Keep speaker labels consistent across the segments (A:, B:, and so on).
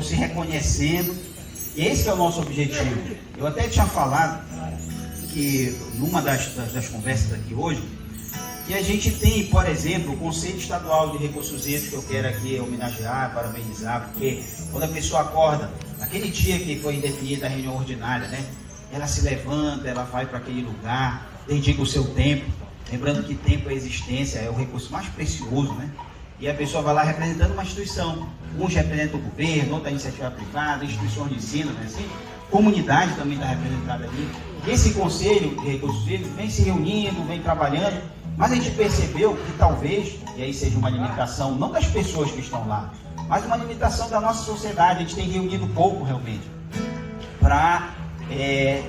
A: se reconhecendo. Esse é o nosso objetivo. Eu até tinha falado que numa das conversas aqui hoje, que a gente tem, por exemplo, o Conselho Estadual de Recursos Hídricos, que eu quero aqui homenagear, parabenizar, porque quando a pessoa acorda, aquele dia que foi definida a reunião ordinária, né, ela se levanta, ela vai para aquele lugar, dedica o seu tempo, lembrando que tempo é existência, é o recurso mais precioso, né? E a pessoa vai lá representando uma instituição. Uns representam o governo, outra a iniciativa privada, instituições de ensino, né? Assim, comunidade também está representada ali. E esse Conselho de Recursos Hídricos vem se reunindo, vem trabalhando, mas a gente percebeu que talvez, e aí seja uma limitação, não das pessoas que estão lá, mas uma limitação da nossa sociedade. A gente tem reunido pouco realmente para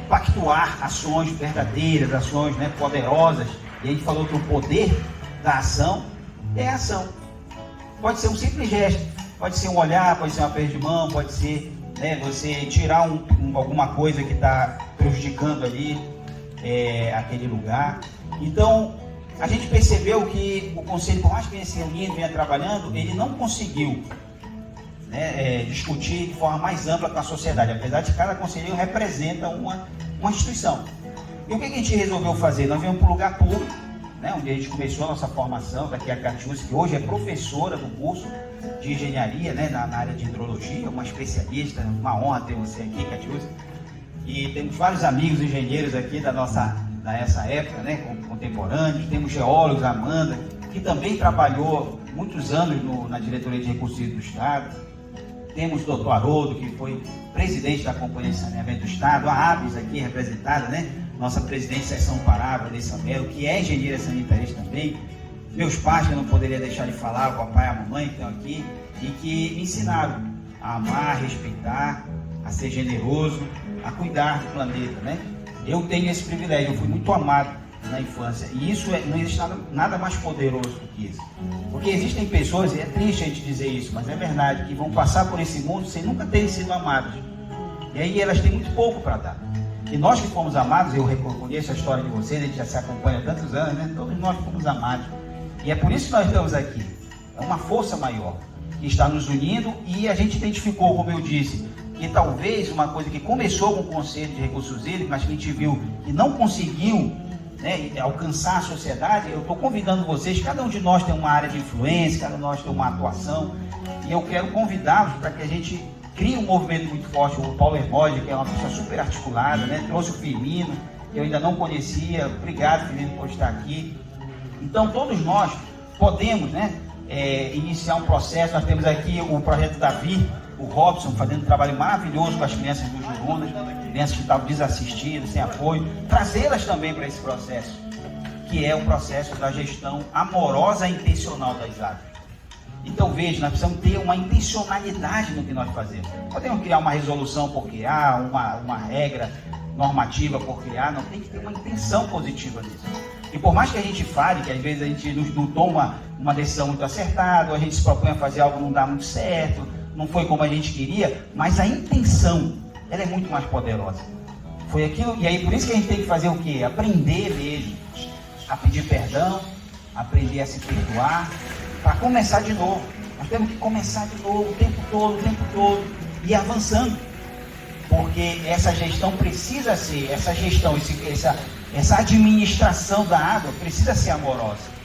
A: pactuar ações verdadeiras, ações, né, poderosas. E a gente falou que o poder da ação é ação. Pode ser um simples gesto, pode ser um olhar, pode ser uma aperto de mão, pode ser, né, você tirar alguma coisa que está prejudicando ali aquele lugar. Então, a gente percebeu que o Conselho, por mais que venha se reunindo, venha trabalhando, ele não conseguiu, né, discutir de forma mais ampla com a sociedade, apesar de cada conselheiro representa uma instituição. E o que a gente resolveu fazer? Nós viemos para um lugar público, né, onde a gente começou a nossa formação, daqui a Catiúcia, que hoje é professora do curso de engenharia, né, na área de hidrologia, uma especialista, uma honra ter você aqui, Catiúcia. E temos vários amigos engenheiros aqui dessa época, né, contemporâneos. Temos geólogos, Amanda, que também trabalhou muitos anos na diretoria de recursos hídricos do Estado. Temos o doutor Haroldo, que foi presidente da Companhia de Saneamento do Estado, a ABES aqui representada, né? Nossa presidente de seção Pará, Vanessa Melo, que é engenheira sanitarista também. Meus pais, que eu não poderia deixar de falar, o papai e a mamãe que estão aqui, e que me ensinaram a amar, a respeitar, a ser generoso, a cuidar do planeta, né? Eu tenho esse privilégio, eu fui muito amado na infância, e isso não existe nada mais poderoso do que isso. Porque existem pessoas, e é triste a gente dizer isso, mas é verdade, que vão passar por esse mundo sem nunca terem sido amados. E aí elas têm muito pouco para dar. E nós que fomos amados, eu reconheço a história de vocês, a gente já se acompanha há tantos anos, né? Todos nós fomos amados. E é por isso que nós estamos aqui. É uma força maior que está nos unindo, e a gente identificou, como eu disse, que talvez uma coisa que começou com o Conselho de Recursos Hídricos, mas que a gente viu que não conseguiu, né, alcançar a sociedade. Eu estou convidando vocês, cada um de nós tem uma área de influência, cada um de nós tem uma atuação, e eu quero convidá-los para que a gente crie um movimento muito forte. O Paulo Hermógenes, que é uma pessoa super articulada, né, trouxe o Firmino, que eu ainda não conhecia. Obrigado, Firmino, por estar aqui. Então, todos nós podemos, né, iniciar um processo. Nós temos aqui o projeto Davi, o Robson, fazendo um trabalho maravilhoso com as crianças do Jurunas, crianças que estavam desassistidas, sem apoio, trazê-las também para esse processo, que é o processo da gestão amorosa e intencional das águas. Então, veja, nós precisamos ter uma intencionalidade no que nós fazemos. Podemos criar uma resolução por criar, uma regra normativa por criar, não, tem que ter uma intenção positiva nisso. E por mais que a gente fale, que às vezes a gente não toma uma decisão muito acertada, ou a gente se propõe a fazer algo que não dá muito certo, não foi como a gente queria, mas a intenção, ela é muito mais poderosa. Foi aquilo, e aí por isso que a gente tem que fazer o quê? Aprender mesmo, a pedir perdão, aprender a se perdoar, para começar de novo. Nós temos que começar de novo, o tempo todo, e avançando. Porque essa gestão precisa ser, essa administração da água precisa ser amorosa.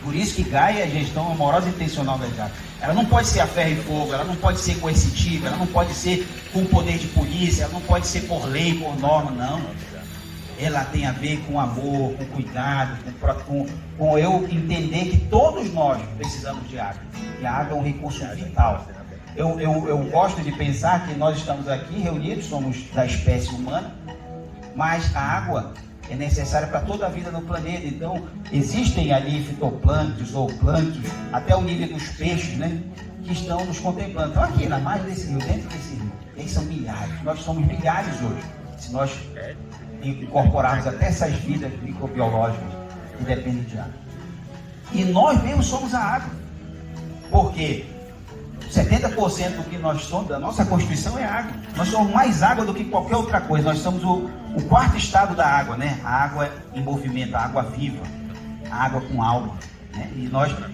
A: Por isso que Gaia é a gestão amorosa e intencional das águas. Ela não pode ser a ferro e fogo, ela não pode ser coercitiva, ela não pode ser com poder de polícia, ela não pode ser por lei, por norma, não. Ela tem a ver com amor, com cuidado, com eu entender que todos nós precisamos de água. E a água é um recurso vital. Eu gosto de pensar que nós estamos aqui reunidos, somos da espécie humana, mas a água é necessária para toda a vida no planeta. Então, existem ali fitoplânctons ou plânctons, até o nível dos peixes, né, que estão nos contemplando. Então, aqui na margem desse rio, dentro desse rio, eles são milhares. Nós somos milhares hoje, se nós incorporarmos até essas vidas microbiológicas que dependem de água. E nós mesmos somos a água. Porque 70% do que nós somos, da nossa constituição, é água. Nós somos mais água do que qualquer outra coisa. Nós somos o quarto estado da água, né? A água em movimento, a água viva, a água com alma. né? E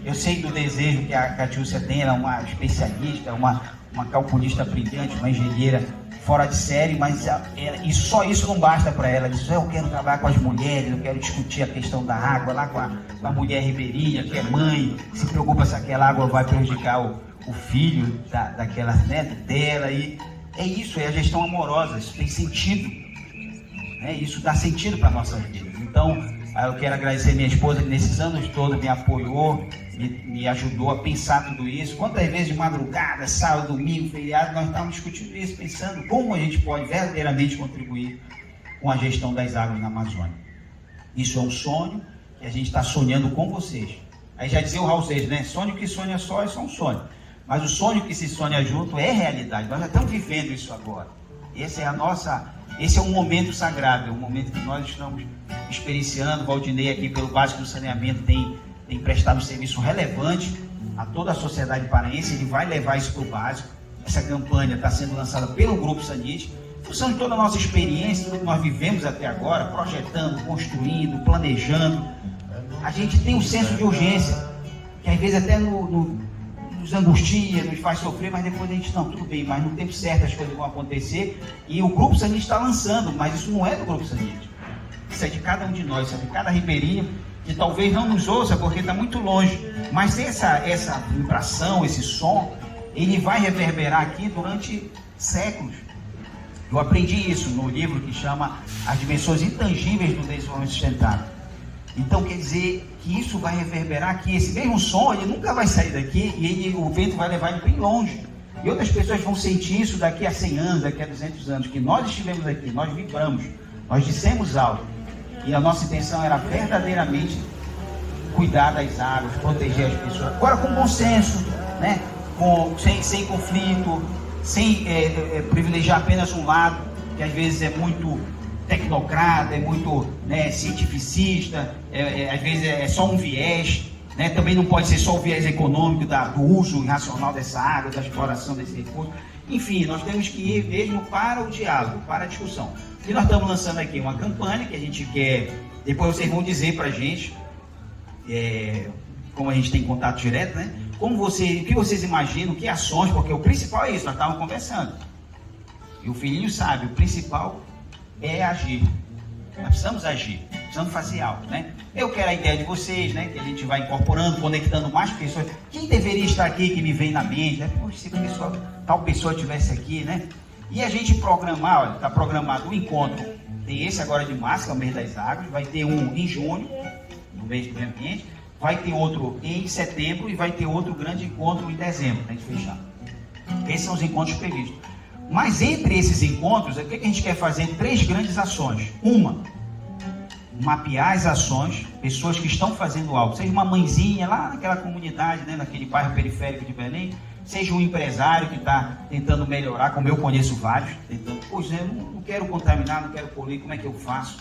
A: eu sei do desejo que a Catiúcia tem, ela é uma especialista, uma calculista brilhante, uma engenheira fora de série, mas e só isso não basta para ela. Ela diz, eu quero trabalhar com as mulheres, eu quero discutir a questão da água lá com a mulher ribeirinha, que é mãe, que se preocupa se aquela água vai prejudicar o filho daquela, né, dela. E é isso, é a gestão amorosa, isso tem sentido, né? Isso dá sentido para a nossa vida. Então, eu quero agradecer minha esposa que nesses anos todos me apoiou, me ajudou a pensar tudo isso. Quantas vezes de madrugada, sábado, domingo, feriado, nós estávamos discutindo isso, pensando como a gente pode verdadeiramente contribuir com a gestão das águas na Amazônia. Isso é um sonho que a gente está sonhando com vocês. Aí já dizia o Raul Seixas, né? Sonho que sonha só é só um sonho. Mas o sonho que se sonha junto é realidade. Nós já estamos vivendo isso agora. Esse é um momento sagrado, é um momento que nós estamos experienciando. O Valdinei aqui pelo Básico do Saneamento tem prestado um serviço relevante a toda a sociedade paraense. Ele vai levar isso para o básico. Essa campanha está sendo lançada pelo Grupo Sanit, usando toda a nossa experiência, tudo que nós vivemos até agora, projetando, construindo, planejando. A gente tem um senso de urgência, que às vezes até nos angustia, nos faz sofrer, mas depois a gente, não, tudo bem, mas no tempo certo as coisas vão acontecer. E o Grupo Sanit está lançando, mas isso não é do Grupo Sanit. Isso é de cada um de nós, isso é de cada ribeirinho, que talvez não nos ouça porque está muito longe, mas essa vibração, esse som, ele vai reverberar aqui durante séculos. Eu aprendi isso no livro que chama As Dimensões Intangíveis do Desenvolvimento Sustentável. Então quer dizer que isso vai reverberar aqui, esse mesmo som, ele nunca vai sair daqui e o vento vai levar ele bem longe. E outras pessoas vão sentir isso daqui a 100 anos, daqui a 200 anos, que nós estivemos aqui, nós vibramos, nós dissemos algo. E a nossa intenção era verdadeiramente cuidar das águas, proteger as pessoas. Agora com bom senso, né? Sem conflito, sem privilegiar apenas um lado, que às vezes é muito tecnocrata, é muito, né, cientificista, às vezes é só um viés, né? Também não pode ser só o viés econômico do uso irracional dessa água, da exploração desse recurso. Enfim, nós temos que ir mesmo para o diálogo, para a discussão. E nós estamos lançando aqui uma campanha que a gente quer, depois vocês vão dizer para a gente, como a gente tem contato direto, né? O que vocês imaginam, que ações, porque o principal é isso, nós estávamos conversando. E o filhinho sabe, o principal é agir. Nós precisamos agir, precisamos fazer algo, né? Eu quero a ideia de vocês, né? Que a gente vai incorporando, conectando mais pessoas. Quem deveria estar aqui, que me vem na mente, né? Poxa, se tal pessoa estivesse aqui, né? E a gente programar, olha, está programado um encontro. Tem esse agora de março, que é o mês das águas, vai ter um em junho, no mês do meio ambiente, vai ter outro em setembro e vai ter outro grande encontro em dezembro, para a gente fechar. Esses são os encontros previstos. Mas entre esses encontros, o que a gente quer fazer? 3 grandes ações. Uma, mapear as ações, pessoas que estão fazendo algo, seja uma mãezinha lá naquela comunidade, né, naquele bairro periférico de Belém, seja um empresário que está tentando melhorar, como eu conheço vários, tentando, pois eu não quero contaminar, não quero poluir, como é que eu faço?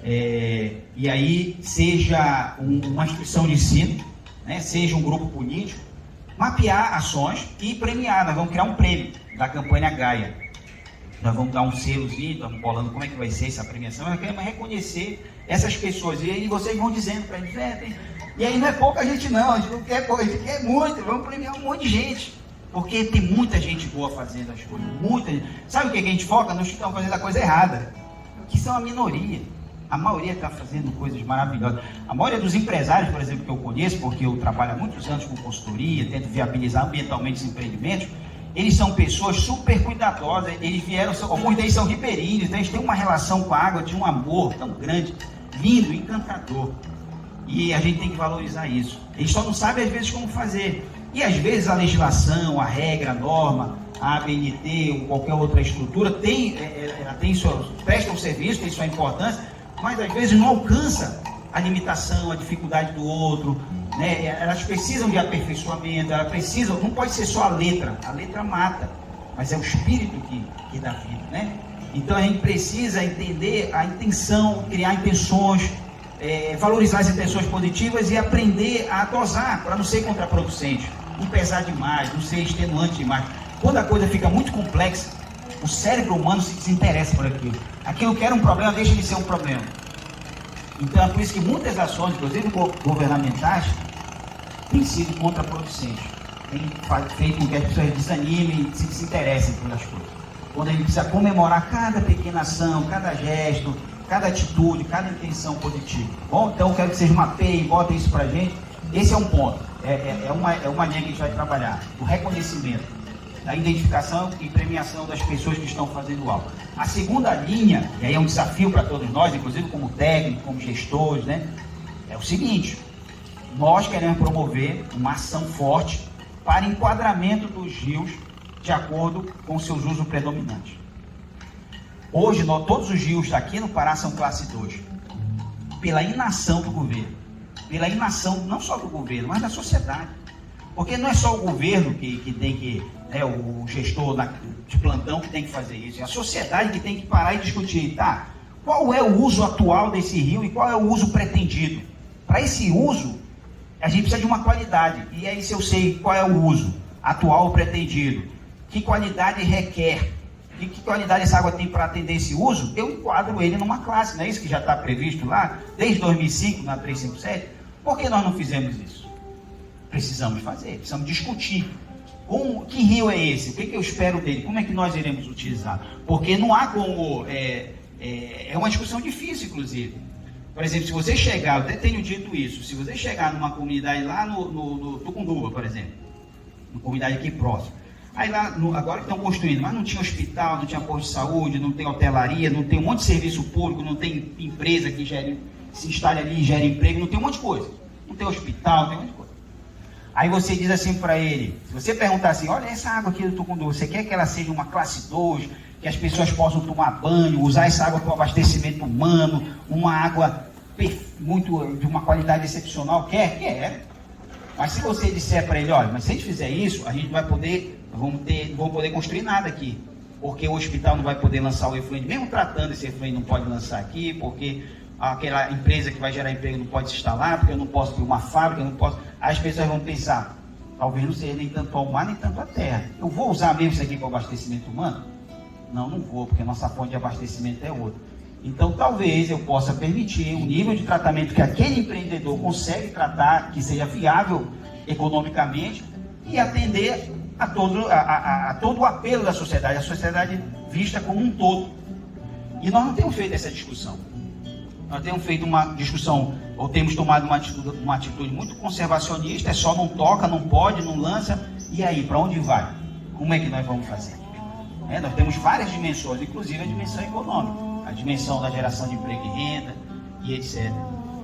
A: E aí, seja uma instituição de ensino, né, seja um grupo político, mapear ações e premiar. Nós vamos criar um prêmio da campanha Gaia. Nós vamos dar um selozinho, estamos bolando como é que vai ser essa premiação. Nós queremos reconhecer essas pessoas. E aí vocês vão dizendo para a gente, e aí não é pouca gente não, a gente não quer pouca, a gente quer muito, vamos premiar um monte de gente. Porque tem muita gente boa fazendo as coisas, muita gente. Sabe o que a gente foca? Nos que estão fazendo a coisa errada, que são a minoria. A maioria está fazendo coisas maravilhosas. A maioria dos empresários, por exemplo, que eu conheço, porque eu trabalho há muitos anos com consultoria, tento viabilizar ambientalmente os empreendimentos, eles são pessoas super cuidadosas, eles vieram, alguns deles são ribeirinhos, então eles têm uma relação com a água de um amor tão grande, lindo, encantador. E a gente tem que valorizar isso. Eles só não sabem às vezes como fazer. E às vezes a legislação, a regra, a norma, a ABNT ou qualquer outra estrutura presta um serviço, tem sua importância, mas às vezes não alcança a limitação, a dificuldade do outro, né? Elas precisam de aperfeiçoamento, elas precisam, não pode ser só a letra mata, mas é o espírito que dá vida, né? Então a gente precisa entender a intenção, criar intenções, valorizar as intenções positivas e aprender a dosar para não ser contraproducente, não pesar demais, não ser extenuante demais. Quando a coisa fica muito complexa, o cérebro humano se desinteressa por aquilo. Aquilo que era um problema deixa de ser um problema. Então é por isso que muitas ações, inclusive governamentais, têm sido contraproducentes. Tem feito com que as pessoas desanimem e se interessem pelas coisas. Quando a gente precisa comemorar cada pequena ação, cada gesto, cada atitude, cada intenção positiva. Bom, então eu quero que vocês mapeiem, botem isso pra gente. Esse é um ponto, é uma linha que a gente vai trabalhar. O reconhecimento, a identificação e premiação das pessoas que estão fazendo algo. A segunda linha, e aí é um desafio para todos nós, inclusive como técnicos, como gestores, né? É o seguinte: nós queremos promover uma ação forte para enquadramento dos rios de acordo com seus usos predominantes. Hoje, todos os rios aqui no Pará são classe 2, pela inação do governo. Pela inação não só do governo, mas da sociedade. Porque não é só o governo que tem que, o gestor de plantão que tem que fazer isso, é a sociedade que tem que parar e discutir, tá? Qual é o uso atual desse rio e qual é o uso pretendido? Para esse uso, a gente precisa de uma qualidade. E aí, se eu sei qual é o uso atual ou pretendido, que qualidade requer, que qualidade essa água tem para atender esse uso, eu enquadro ele numa classe. Não é isso que já está previsto lá, desde 2005, na 357? Por que nós não fizemos isso? Precisamos fazer, precisamos discutir. Que rio é esse? O que eu espero dele? Como é que nós iremos utilizar? Porque não há como... É uma discussão difícil, inclusive. Por exemplo, se você chegar, eu até tenho dito isso, se você chegar numa comunidade lá no Tucunduva, por exemplo, uma comunidade aqui próxima, aí lá, agora que estão construindo, mas não tinha hospital, não tinha posto de saúde, não tem hotelaria, não tem um monte de serviço público, não tem empresa que se instale ali e gere emprego, não tem um monte de coisa. Não tem hospital, não tem um monte de coisa. Aí você diz assim para ele, se você perguntar assim, olha essa água aqui do Tucunduva, você quer que ela seja uma classe 2, que as pessoas possam tomar banho, usar essa água para o abastecimento humano, uma água de uma qualidade excepcional? Quer. Mas se você disser para ele, olha, mas se a gente fizer isso, a gente não vamos poder construir nada aqui, porque o hospital não vai poder lançar o efluente, mesmo tratando esse efluente não pode lançar aqui, porque aquela empresa que vai gerar emprego não pode se instalar, porque eu não posso ter uma fábrica, eu não posso... Aí as pessoas vão pensar, talvez não seja nem tanto ao mar, nem tanto à terra. Eu vou usar mesmo isso aqui para abastecimento humano? Não vou, porque a nossa fonte de abastecimento é outra. Então, talvez eu possa permitir um nível de tratamento que aquele empreendedor consegue tratar, que seja viável economicamente e atender a todo o apelo da sociedade, a sociedade vista como um todo. E nós não temos feito essa discussão. Nós temos feito uma discussão, ou temos tomado uma atitude muito conservacionista, é só não toca, não pode, não lança, e aí, para onde vai? Como é que nós vamos fazer? Nós temos várias dimensões, inclusive a dimensão econômica, a dimensão da geração de emprego e renda, e etc.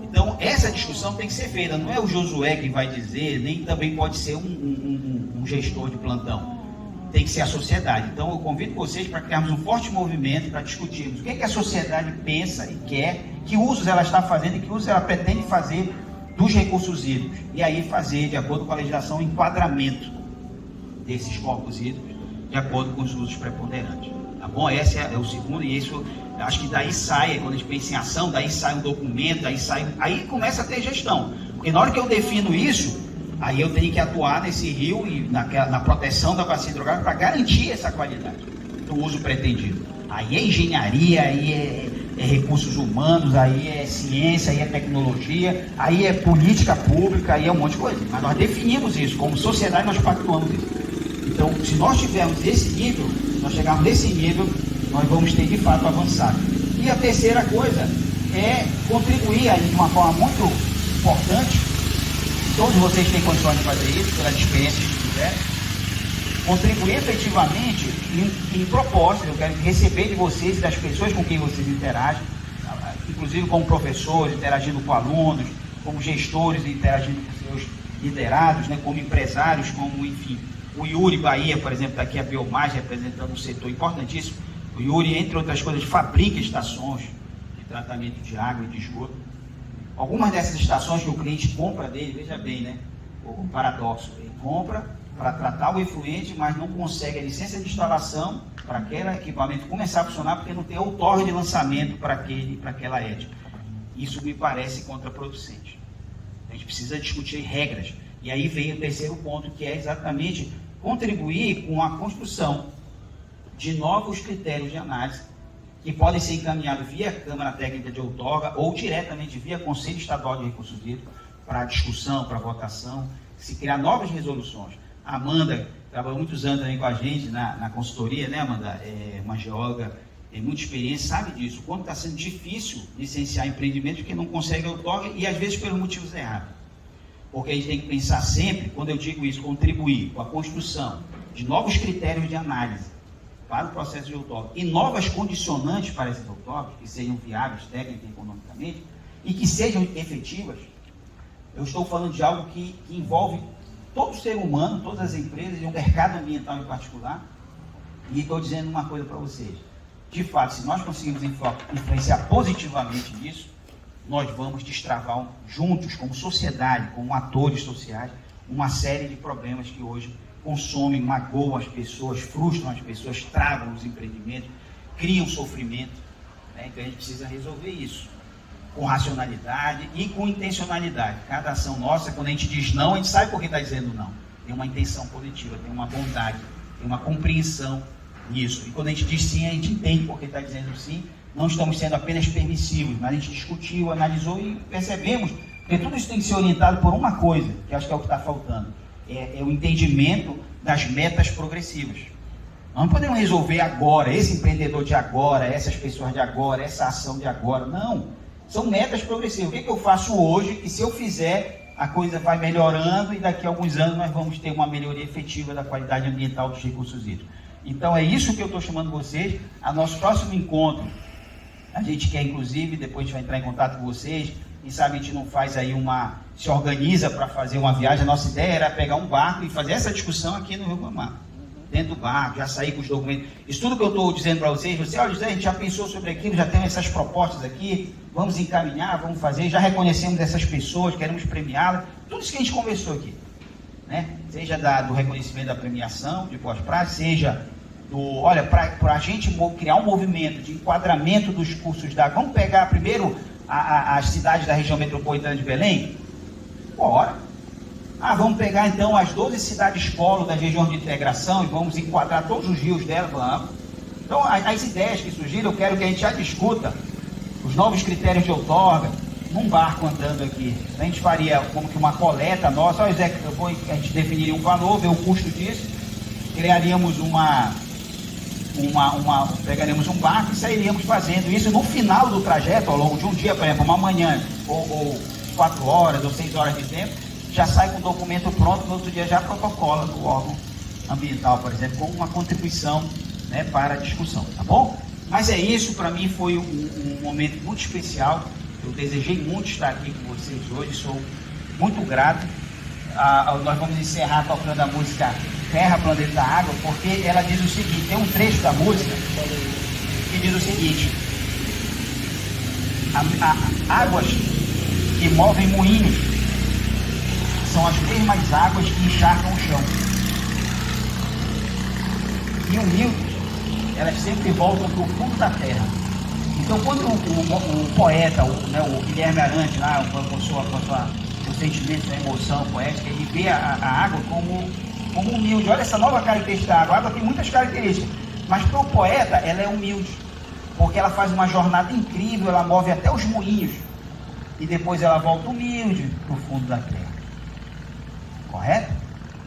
A: Então, essa discussão tem que ser feita, não é o Josué que vai dizer, nem também pode ser um gestor de plantão. Tem que ser a sociedade. Então eu convido vocês para criarmos um forte movimento para discutirmos o que a sociedade pensa e quer, que usos ela está fazendo e que usos ela pretende fazer dos recursos hídricos. E aí fazer, de acordo com a legislação, um enquadramento desses corpos hídricos de acordo com os usos preponderantes. Tá bom? Esse é o segundo, e isso, acho que daí sai, quando a gente pensa em ação, daí sai um documento, aí começa a ter gestão. Porque na hora que eu defino isso, aí eu tenho que atuar nesse rio e na proteção da bacia hidrográfica para garantir essa qualidade do uso pretendido. Aí é engenharia, aí é recursos humanos, aí é ciência, aí é tecnologia, aí é política pública, aí é um monte de coisa. Mas nós definimos isso, como sociedade nós pactuamos isso. Então, se nós tivermos esse nível, nós chegarmos nesse nível, nós vamos ter de fato avançado. E a terceira coisa é contribuir aí de uma forma muito importante. Todos vocês têm condições de fazer isso, pelas experiências que tiverem. Contribuir efetivamente em propostas. Eu quero receber de vocês e das pessoas com quem vocês interagem, inclusive como professores, interagindo com alunos, como gestores, interagindo com seus liderados, né, como empresários, como, enfim, o Yuri Bahia, por exemplo, está aqui a Biomais, representando um setor importantíssimo. O Yuri, entre outras coisas, fabrica estações de tratamento de água e de esgoto. Algumas dessas estações que o cliente compra dele, veja bem, né? O paradoxo, ele compra para tratar o efluente, mas não consegue a licença de instalação para aquele equipamento começar a funcionar, porque não tem outorga de lançamento para aquela ética. Isso me parece contraproducente. A gente precisa discutir regras. E aí vem o terceiro ponto, que é exatamente contribuir com a construção de novos critérios de análise que podem ser encaminhados via Câmara Técnica de Outorga ou diretamente via Conselho Estadual de Recursos Hídricos para discussão, para votação, se criar novas resoluções. A Amanda trabalhou muitos anos também com a gente na consultoria, né, Amanda? É uma geóloga, tem muita experiência, sabe disso. Quando está sendo difícil licenciar empreendimentos porque não consegue outorga e às vezes pelos motivos errados. Porque a gente tem que pensar sempre, quando eu digo isso, contribuir com a construção de novos critérios de análise para o processo de outorga e novas condicionantes para esses outorgas, que sejam viáveis técnica e economicamente e que sejam efetivas. Eu estou falando de algo que envolve todo ser humano, todas as empresas e o mercado ambiental em particular. E estou dizendo uma coisa para vocês. De fato, se nós conseguirmos influenciar positivamente nisso, nós vamos destravar juntos, como sociedade, como atores sociais, uma série de problemas que hoje consomem, magoam as pessoas, frustram as pessoas, travam os empreendimentos, criam sofrimento. Né? Então a gente precisa resolver isso com racionalidade e com intencionalidade. Cada ação nossa, quando a gente diz não, a gente sabe por que está dizendo não. Tem uma intenção positiva, tem uma bondade, tem uma compreensão nisso. E quando a gente diz sim, a gente entende por que está dizendo sim. Não estamos sendo apenas permissivos, mas a gente discutiu, analisou e percebemos que tudo isso tem que ser orientado por uma coisa, que acho que é o que está faltando. É o entendimento das metas progressivas. Nós não podemos resolver agora, esse empreendedor de agora, essas pessoas de agora, essa ação de agora. Não. São metas progressivas. O que eu faço hoje? E se eu fizer, a coisa vai melhorando e daqui a alguns anos nós vamos ter uma melhoria efetiva da qualidade ambiental dos recursos hídricos. Então é isso que eu estou chamando vocês a nosso próximo encontro. A gente quer, inclusive, depois a gente vai entrar em contato com vocês. Quem sabe a gente não faz aí se organiza para fazer uma viagem. A nossa ideia era pegar um barco e fazer essa discussão aqui no Rio Guamá. Dentro do barco, já sair com os documentos. Isso tudo que eu estou dizendo para vocês, olha, José, a gente já pensou sobre aquilo, já tem essas propostas aqui, vamos encaminhar, vamos fazer, já reconhecemos essas pessoas, queremos premiá-las, tudo isso que a gente conversou aqui. Né? Seja do reconhecimento da premiação, de pós-prática, seja para a gente criar um movimento de enquadramento dos cursos d'água. Vamos pegar primeiro as cidades da região metropolitana de Belém? Bora! Vamos pegar então as 12 cidades polo das regiões de integração e vamos enquadrar todos os rios dela, vamos. Então, as ideias que surgiram, eu quero que a gente já discuta os novos critérios de outorga num barco andando aqui. A gente faria como que uma coleta nossa, olha, Zé, a gente definiria um valor, ver o custo disso, criaríamos pegaríamos um barco e sairíamos fazendo isso no final do trajeto, ao longo de um dia, por exemplo, uma manhã, ou 4 horas, ou 6 horas de tempo, já sai com o documento pronto, no outro dia já protocola no órgão ambiental, por exemplo, como uma contribuição, né, para a discussão, tá bom? Mas é isso, para mim foi um momento muito especial, eu desejei muito estar aqui com vocês hoje, sou muito grato. Nós vamos encerrar tocando a música Terra, Planeta, Água, porque ela diz o seguinte, tem um trecho da música que diz o seguinte: águas que movem moinhos são as mesmas águas que encharcam o chão. E humildes, elas sempre voltam para o fundo da terra. Então, quando o poeta, o Guilherme Arantes, lá, com seu sentimento, sua emoção poética, ele vê a água como humilde. Olha essa nova característica da água. A água tem muitas características, mas para o poeta, ela é humilde, porque ela faz uma jornada incrível, ela move até os moinhos, e depois ela volta humilde para o fundo da terra. Correto?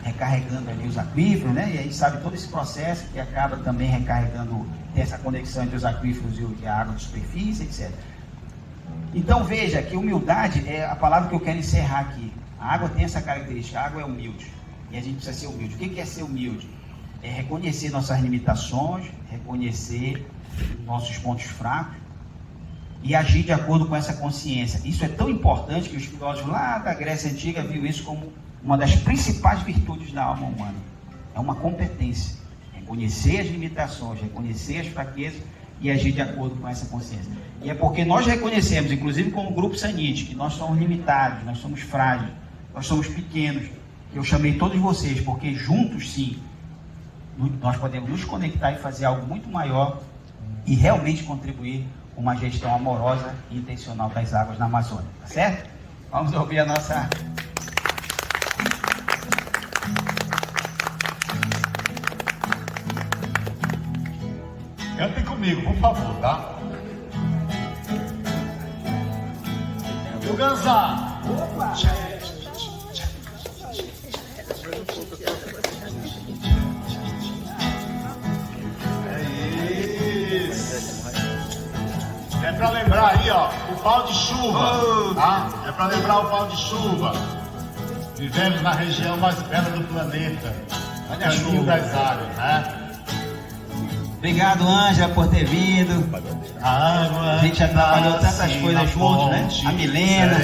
A: Recarregando ali os aquíferos, né? E aí sabe todo esse processo que acaba também recarregando, essa conexão entre os aquíferos e a água de superfície, etc. Então veja que humildade é a palavra que eu quero encerrar aqui. A água tem essa característica, a água é humilde. E a gente precisa ser humilde. O que é ser humilde? É reconhecer nossas limitações, reconhecer nossos pontos fracos e agir de acordo com essa consciência. Isso é tão importante que os filósofos lá da Grécia Antiga viram isso como uma das principais virtudes da alma humana. É uma competência. Reconhecer as limitações, reconhecer as fraquezas e agir de acordo com essa consciência. E é porque nós reconhecemos, inclusive como grupo Sanite, que nós somos limitados, nós somos frágeis, nós somos pequenos. Eu chamei todos vocês, porque juntos, sim, nós podemos nos conectar e fazer algo muito maior e realmente contribuir com uma gestão amorosa e intencional das águas na Amazônia. Tá certo? Vamos ouvir a nossa...
B: Cantem comigo, por favor, tá? dançar. É isso. É pra lembrar aí, ó, o pau de chuva, tá? É pra lembrar o pau de chuva. Vivemos na região mais bela do planeta, no caminho das áreas, né?
A: Obrigado, Ângela, por ter vindo.
B: A
A: gente já trabalhou tantas coisas juntos, né? A Milena,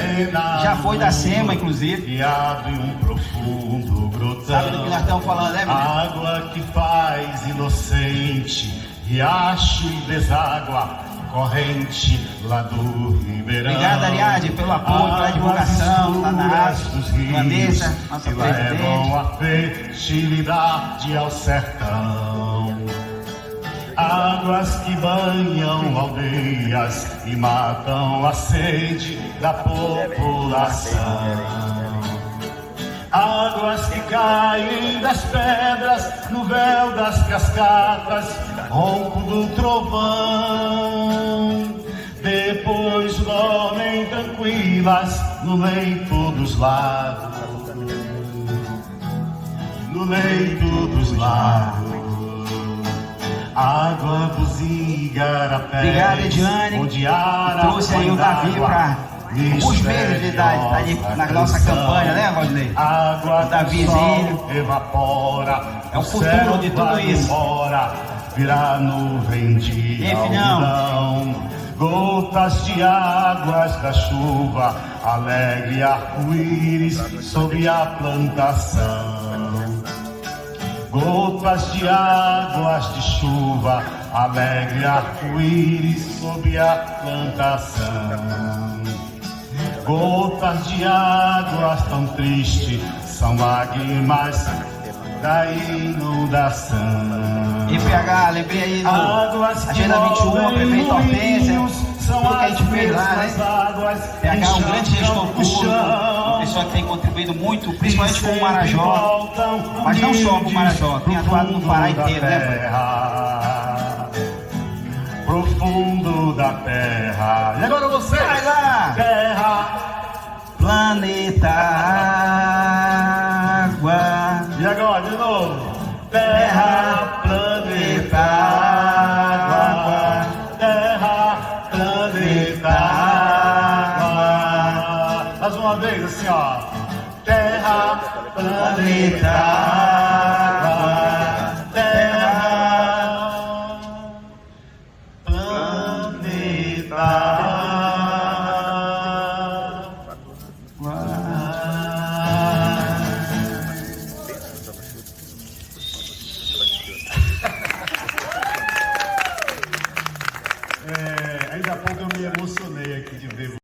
A: já foi da SEMA, inclusive.
B: E abre um profundo brotão.
A: Sabe do que nós estamos falando, né, Milena?
B: Água que faz inocente, riacho e deságua, corrente lá do Ribeirão.
A: Obrigado, Ariadne, pelo apoio, pela divulgação, lá na rádio. Vanessa, nossa presidente.
B: Levam a fertilidade ao sertão. Águas que banham aldeias e matam a sede da população. Águas que caem das pedras no véu das cascatas, ronco do trovão. Depois dormem tranquilas no leito dos lagos, no leito dos lagos. Água dos igarapés.
A: Obrigado, Ediane. Trouxe aí o Davi para alguns meses de idade, tá ali na nossa campanha, né, Valdinei?
B: Água
A: o Davizinho
B: evapora,
A: é o futuro de tudo isso.
B: Embora, virar nuvem de algodão. Gotas de águas da chuva, alegre arco-íris sobre a plantação. Gotas de águas de chuva, alegre arco-íris sobre a plantação. Gotas de águas tão tristes, são lágrimas da inundação.
A: IPH, lembrei aí do Agenda 21, prefeito Hortência, tudo que a gente fez lá, né? PH é um grande gestor público, uma pessoa que tem contribuído muito, principalmente com o Marajó, mas não só com o Marajó, tem atuado no Pará inteiro, né?
B: Profundo da terra. E agora você?
A: Vai lá!
B: Terra,
A: planeta, água.
B: E agora de novo? Terra, planeta, água. Terra, planeta, água. Mais uma vez assim, ó. Terra, planeta, água. Terra, planeta, água. Ainda há pouco eu me emocionei aqui de ver